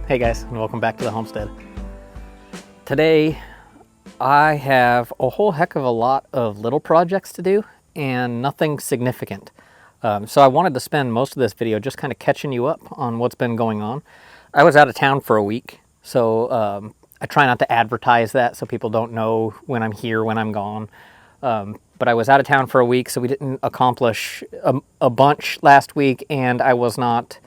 Hey guys, and welcome back to the Homestead. Today, I have a whole heck of a lot of little projects to do and nothing significant. So I wanted to spend most of this video just kind of catching you up on what's been going on. I was out of town for a week, so I try not to advertise that so people don't know when I'm here, when I'm gone. But I was out of town for a week, so we didn't accomplish a bunch last week, and I was not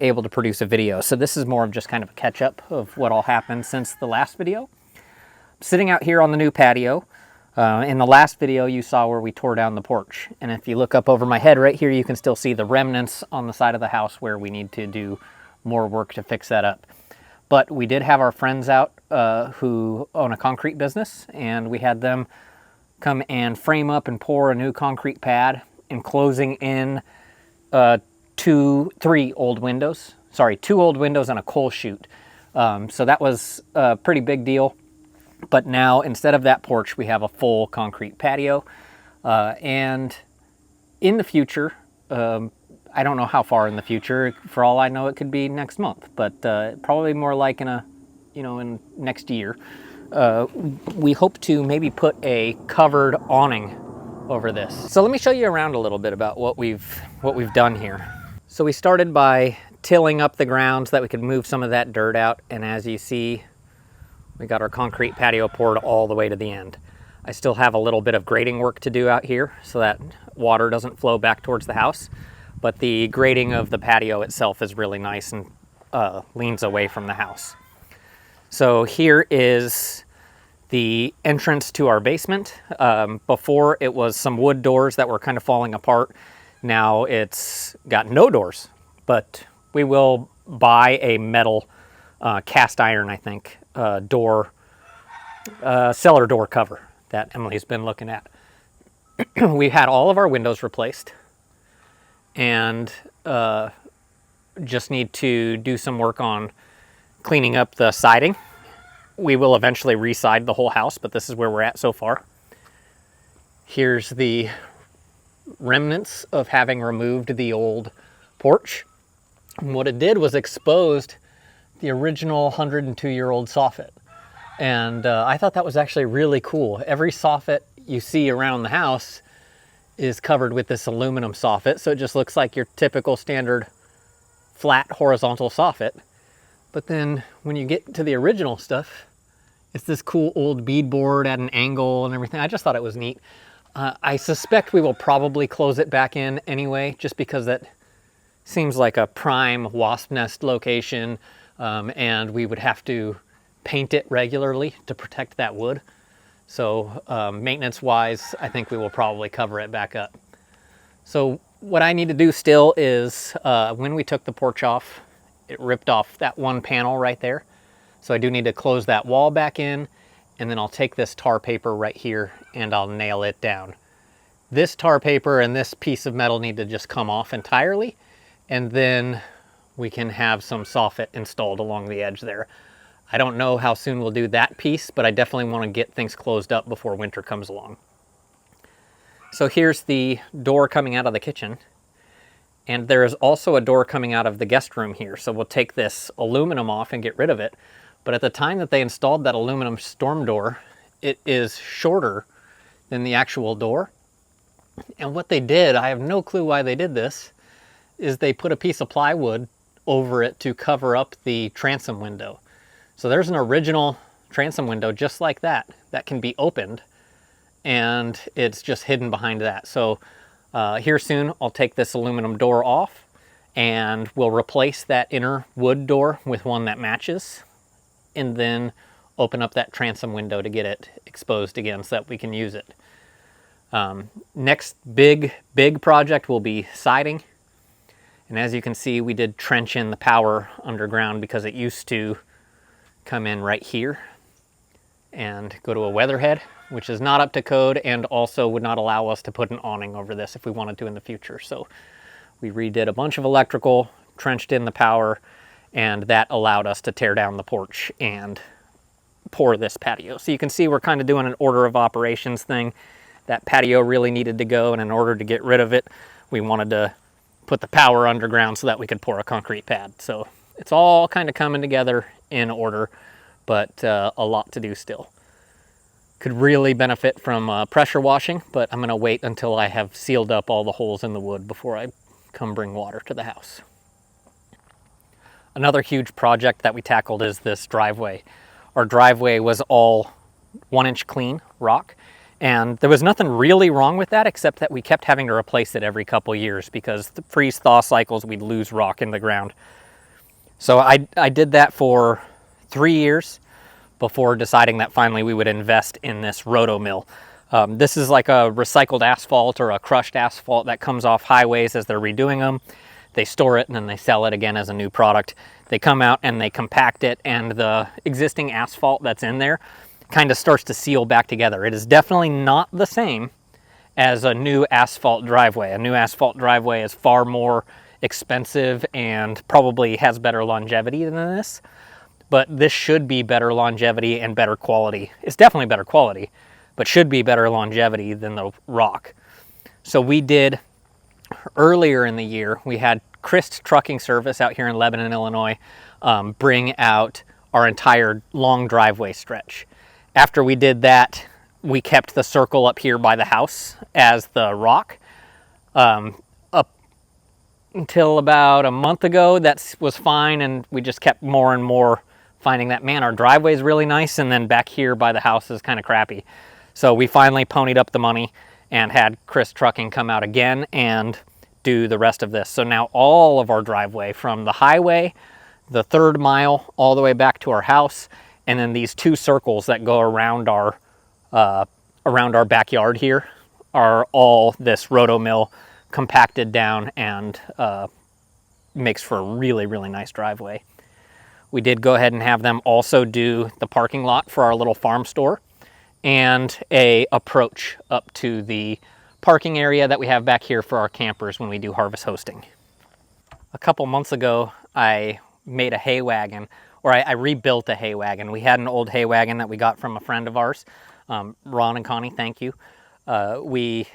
able to produce a video. So this is more of just kind of a catch up of what all happened since the last video. I'm sitting out here on the new patio. In the last video you saw where we tore down the porch. And if you look up over my head right here, you can still see the remnants on the side of the house where we need to do more work to fix that up. But we did have our friends out who own a concrete business, and we had them come and frame up and pour a new concrete pad, enclosing in two old windows and a coal chute. So that was a pretty big deal. But now, instead of that porch, we have a full concrete patio. And in the future, I don't know how far in the future. For all I know, it could be next month, but probably more like in next year. We hope to maybe put a covered awning over this. So let me show you around a little bit about what we've done here. So we started by tilling up the ground so that we could move some of that dirt out, and as you see, we got our concrete patio poured all the way to the end. I still have a little bit of grading work to do out here so that water doesn't flow back towards the house, but the grading of the patio itself is really nice and leans away from the house. So here is the entrance to our basement. Before it was some wood doors that were kind of falling apart. Now it's got no doors, but we will buy a metal cast iron, I think, door, cellar door cover that Emily's been looking at. We had all of our windows replaced and just need to do some work on cleaning up the siding. We will eventually re-side the whole house, but this is where we're at so far. Here's the remnants of having removed the old porch. And what it did was exposed the original 102-year-old soffit. And I thought that was actually really cool. Every soffit you see around the house is covered with this aluminum soffit, so it just looks like your typical standard flat horizontal soffit. But then when you get to the original stuff, it's this cool old beadboard at an angle and everything. I just thought it was neat. I suspect we will probably close it back in anyway, just because that seems like a prime wasp nest location, and we would have to paint it regularly to protect that wood. So maintenance-wise, I think we will probably cover it back up. So what I need to do still is, when we took the porch off, it ripped off that one panel right there. So I do need to close that wall back in, and then I'll take this tar paper right here and I'll nail it down. This tar paper and this piece of metal need to just come off entirely, and then we can have some soffit installed along the edge there. I don't know how soon we'll do that piece, but I definitely want to get things closed up before winter comes along. So here's the door coming out of the kitchen. And there is also a door coming out of the guest room here. So we'll take this aluminum off and get rid of it. But at the time that they installed that aluminum storm door, it is shorter than the actual door. And what they did, I have no clue why they did this, is they put a piece of plywood over it to cover up the transom window. So there's an original transom window just like that can be opened, and it's just hidden behind that. So here soon I'll take this aluminum door off and we'll replace that inner wood door with one that matches, and then open up that transom window to get it exposed again so that we can use it. Next big project will be siding. And as you can see, we did trench in the power underground because it used to come in right here and go to a weatherhead, which is not up to code and also would not allow us to put an awning over this if we wanted to in the future. So we redid a bunch of electrical, trenched in the power, and that allowed us to tear down the porch and pour this patio. So you can see we're kind of doing an order of operations thing. That patio really needed to go, and in order to get rid of it, we wanted to put the power underground so that we could pour a concrete pad. So it's all kind of coming together in order, but a lot to do still. Could really benefit from pressure washing, but I'm gonna wait until I have sealed up all the holes in the wood before I come bring water to the house. Another huge project that we tackled is this driveway. Our driveway was all 1-inch clean rock, and there was nothing really wrong with that except that we kept having to replace it every couple years because the freeze-thaw cycles, we'd lose rock in the ground. So I did that for 3 years before deciding that finally we would invest in this roto mill. This is like a recycled asphalt or a crushed asphalt that comes off highways as they're redoing them. They store it and then they sell it again as a new product. They come out and they compact it, and the existing asphalt that's in there kind of starts to seal back together. It is definitely not the same as a new asphalt driveway. A new asphalt driveway is far more expensive and probably has better longevity than this, but this should be better longevity and better quality. It's definitely better quality, but should be better longevity than the rock. So we did, earlier in the year, we had Chris Trucking Service out here in Lebanon, Illinois, bring out our entire long driveway stretch. After we did that, we kept the circle up here by the house as the rock. Up until about a month ago, that was fine, and we just kept more and more finding that, man, our driveway is really nice, and then back here by the house is kind of crappy. So we finally ponied up the money and had Chris Trucking come out again and do the rest of this. So now all of our driveway, from the highway, the 3rd mile, all the way back to our house, and then these 2 circles that go around our backyard here, are all this roto mill compacted down and makes for a really, really nice driveway. We did go ahead and have them also do the parking lot for our little farm store and a approach up to the parking area that we have back here for our campers when we do harvest hosting. A couple months ago, I made a hay wagon, or I rebuilt a hay wagon. We had an old hay wagon that we got from a friend of ours, Ron and Connie, thank you. We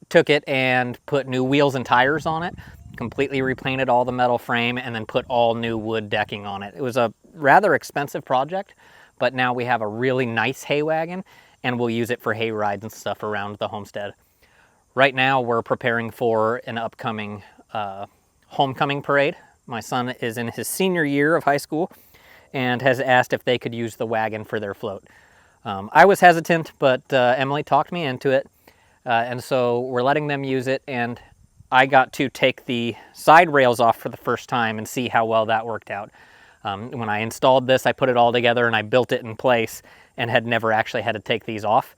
took it and put new wheels and tires on it, completely repainted all the metal frame, and then put all new wood decking on it. It was a rather expensive project, but now we have a really nice hay wagon, and we'll use it for hay rides and stuff around the homestead. Right now, we're preparing for an upcoming homecoming parade. My son is in his senior year of high school and has asked if they could use the wagon for their float. I was hesitant, but Emily talked me into it, and so we're letting them use it, and I got to take the side rails off for the first time and see how well that worked out. When I installed this, I put it all together and I built it in place and had never actually had to take these off.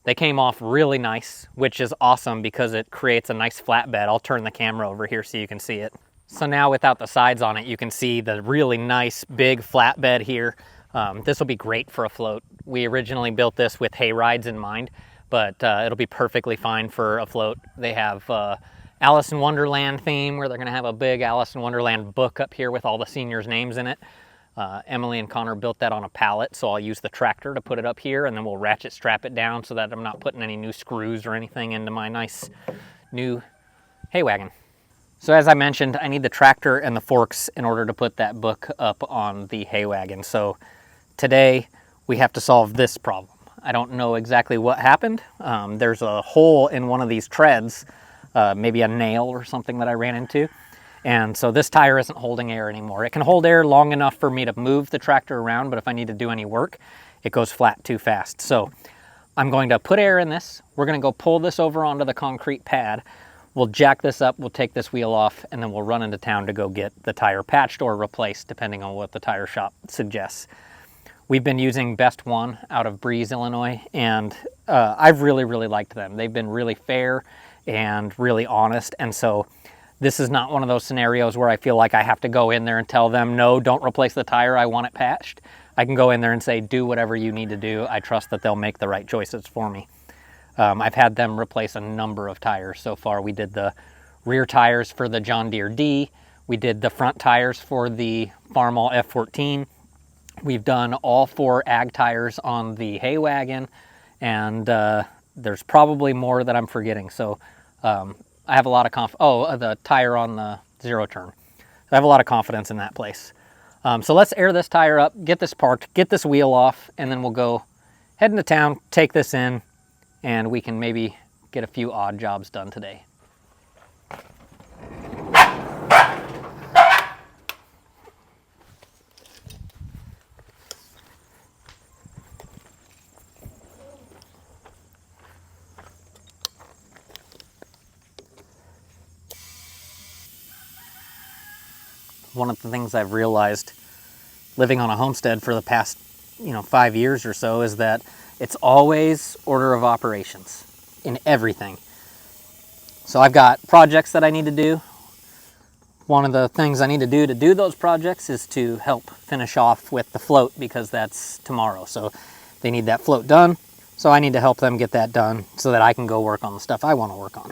They came off really nice, which is awesome because it creates a nice flatbed. I'll turn the camera over here so you can see it. So now without the sides on it, you can see the really nice big flatbed here. This will be great for a float. We originally built this with hay rides in mind, but it'll be perfectly fine for a float. They have Alice in Wonderland theme, where they're gonna have a big Alice in Wonderland book up here with all the seniors' names in it. Emily and Connor built that on a pallet, so I'll use the tractor to put it up here, and then we'll ratchet strap it down so that I'm not putting any new screws or anything into my nice new hay wagon. So as I mentioned, I need the tractor and the forks in order to put that book up on the hay wagon. So today we have to solve this problem. I don't know exactly what happened. There's a hole in one of these treads, maybe a nail or something that I ran into. And so this tire isn't holding air anymore. It can hold air long enough for me to move the tractor around, but if I need to do any work, it goes flat too fast. So I'm going to put air in this. We're gonna go pull this over onto the concrete pad. We'll jack this up, we'll take this wheel off, and then we'll run into town to go get the tire patched or replaced, depending on what the tire shop suggests. We've been using Best One out of Breeze, Illinois, and I've really, really liked them. They've been really fair and really honest, and so this is not one of those scenarios where I feel like I have to go in there and tell them, no, don't replace the tire, I want it patched. I can go in there and say, do whatever you need to do. I trust that they'll make the right choices for me. I've had them replace a number of tires so far. We did the rear tires for the John Deere D. We did the front tires for the Farmhouse F14. We've done all 4 ag tires on the hay wagon, and there's probably more that I'm forgetting. So I have a lot of the tire on the zero turn. I have a lot of confidence in that place. So let's air this tire up, get this parked, get this wheel off, and then we'll go head into town, take this in, and we can maybe get a few odd jobs done today. One of the things I've realized living on a homestead for the past 5 years or so is that it's always order of operations in everything. So I've got projects that I need to do. One of the things I need to do those projects is to help finish off with the float, because that's tomorrow. So they need that float done. So I need to help them get that done so that I can go work on the stuff I want to work on.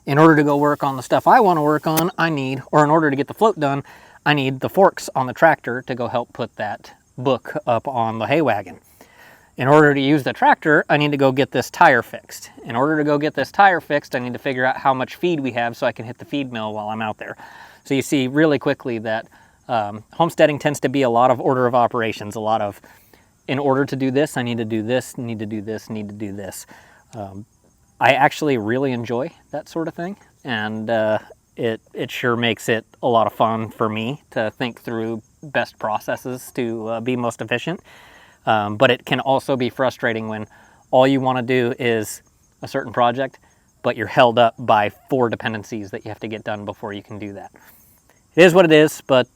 In order to go work on the stuff I want to work on, in order to get the float done, I need the forks on the tractor to go help put that book up on the hay wagon. In order to use the tractor, I need to go get this tire fixed. In order to go get this tire fixed, I need to figure out how much feed we have so I can hit the feed mill while I'm out there. So you see really quickly that homesteading tends to be a lot of order of operations, a lot of, in order to do this, I need to do this, need to do this, need to do this. I actually really enjoy that sort of thing, and it sure makes it a lot of fun for me to think through best processes to be most efficient. But it can also be frustrating when all you want to do is a certain project, but you're held up by 4 dependencies that you have to get done before you can do that. It is what it is, but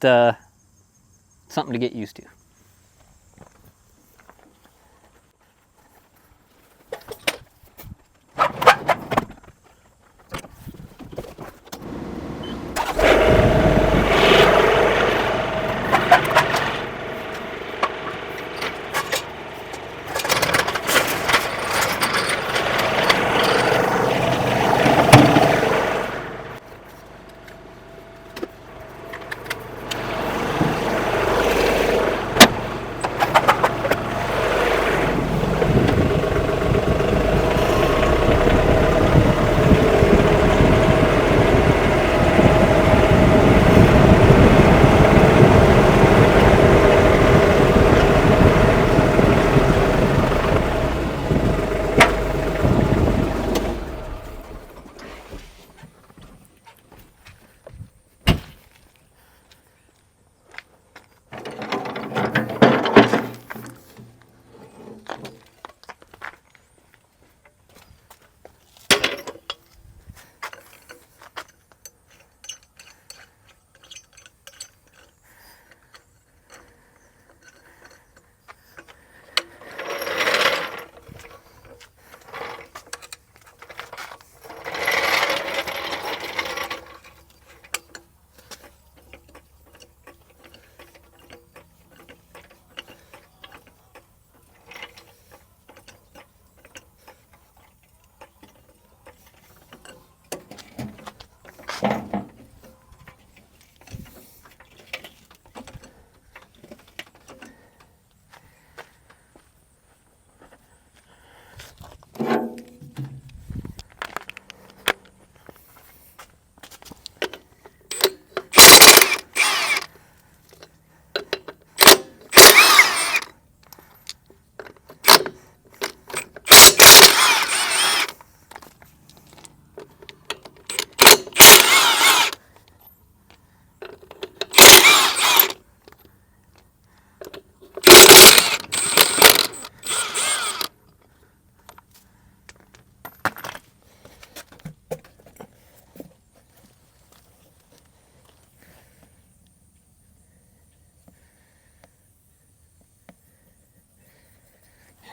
something to get used to.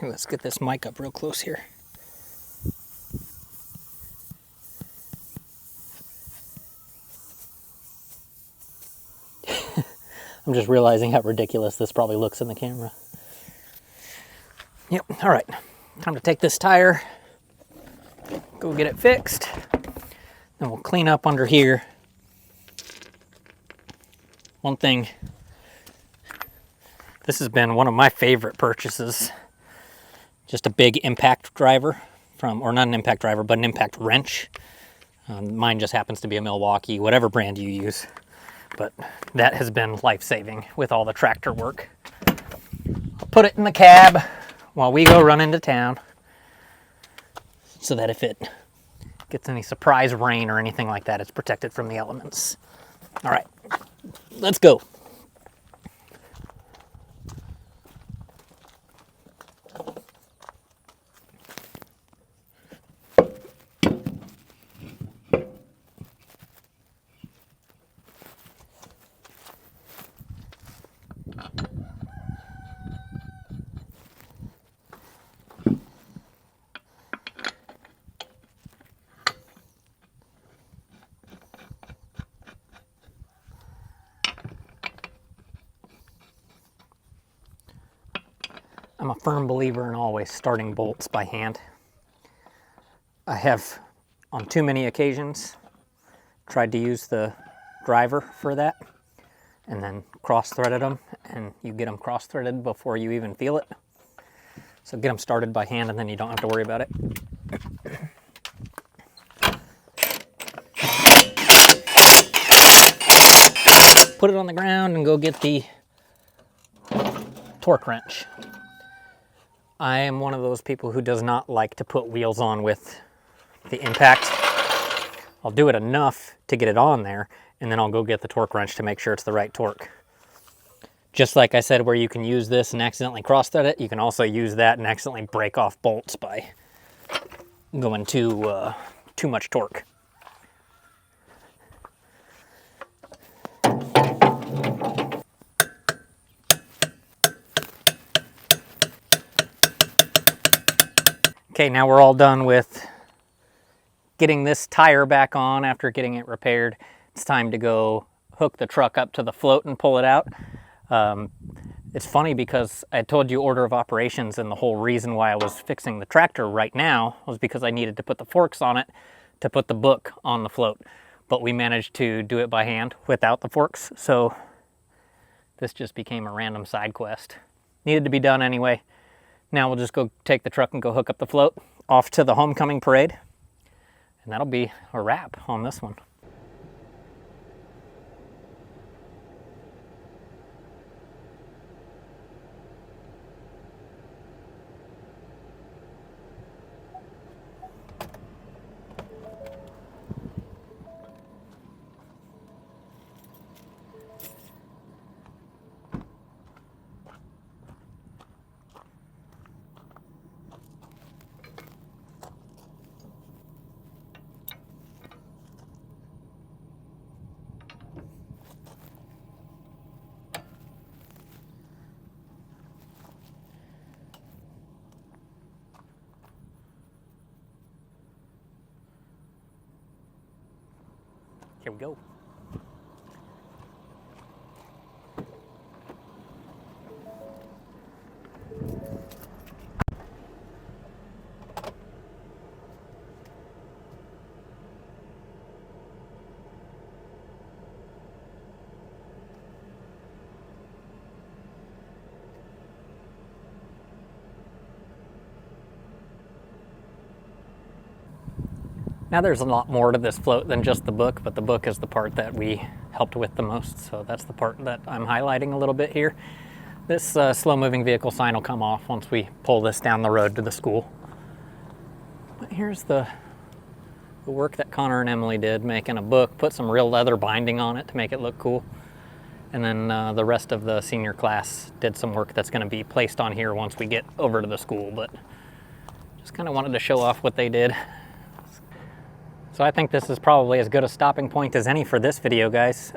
Let's get this mic up real close here. I'm just realizing how ridiculous this probably looks in the camera. Yep, all right. Time to take this tire, go get it fixed. Then we'll clean up under here. One thing, this has been one of my favorite purchases. Just a big impact driver or not an impact driver, but an impact wrench. Mine just happens to be a Milwaukee, whatever brand you use. but that has been life-saving with all the tractor work. I'll put it in the cab while we go run into town so that if it gets any surprise rain or anything like that, it's protected from the elements. All right, let's go. I'm a firm believer in always starting bolts by hand. I have, on too many occasions, tried to use the driver for that and then cross-threaded them, and you get them cross-threaded before you even feel it. So get them started by hand and then you don't have to worry about it. Put it on the ground and go get the torque wrench. I am one of those people who does not like to put wheels on with the impact. I'll do it enough to get it on there, and then I'll go get the torque wrench to make sure it's the right torque. Just like I said, where you can use this and accidentally cross-thread it, you can also use that and accidentally break off bolts by going too much torque. Okay, now we're all done with getting this tire back on after getting it repaired. It's time to go hook the truck up to the float and pull it out. It's funny because I told you order of operations, and the whole reason why I was fixing the tractor right now was because I needed to put the forks on it to put the book on the float. But we managed to do it by hand without the forks, so this just became a random side quest. Needed to be done anyway. Now we'll just go take the truck and go hook up the float off to the homecoming parade. And that'll be a wrap on this one. Here we go. Now there's a lot more to this float than just the book, but the book is the part that we helped with the most, so that's the part that I'm highlighting a little bit here. This slow-moving vehicle sign will come off once we pull this down the road to the school. But here's the work that Connor and Emily did, making a book, put some real leather binding on it to make it look cool. And then the rest of the senior class did some work that's going to be placed on here once we get over to the school, but just kind of wanted to show off what they did. So I think this is probably as good a stopping point as any for this video, guys.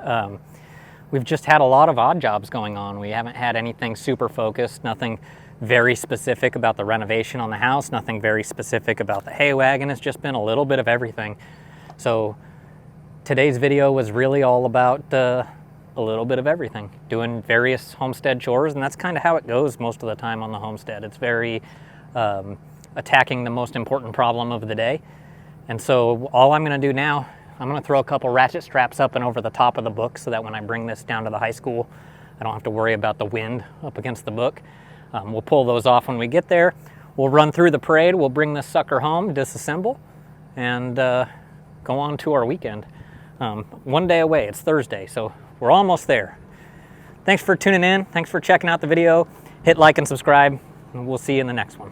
We've just had a lot of odd jobs going on. We haven't had anything super focused, nothing very specific about the renovation on the house, nothing very specific about the hay wagon. It's just been a little bit of everything. So today's video was really all about a little bit of everything, doing various homestead chores, and that's kind of how it goes most of the time on the homestead. It's very attacking the most important problem of the day. And so all I'm going to do now, I'm going to throw a couple ratchet straps up and over the top of the book so that when I bring this down to the high school, I don't have to worry about the wind up against the book. We'll pull those off when we get there. We'll run through the parade. We'll bring this sucker home, disassemble, and go on to our weekend. One day away. It's Thursday, so We're almost there. Thanks for tuning in. Thanks for checking out the video. Hit like and subscribe, and we'll see you in the next one.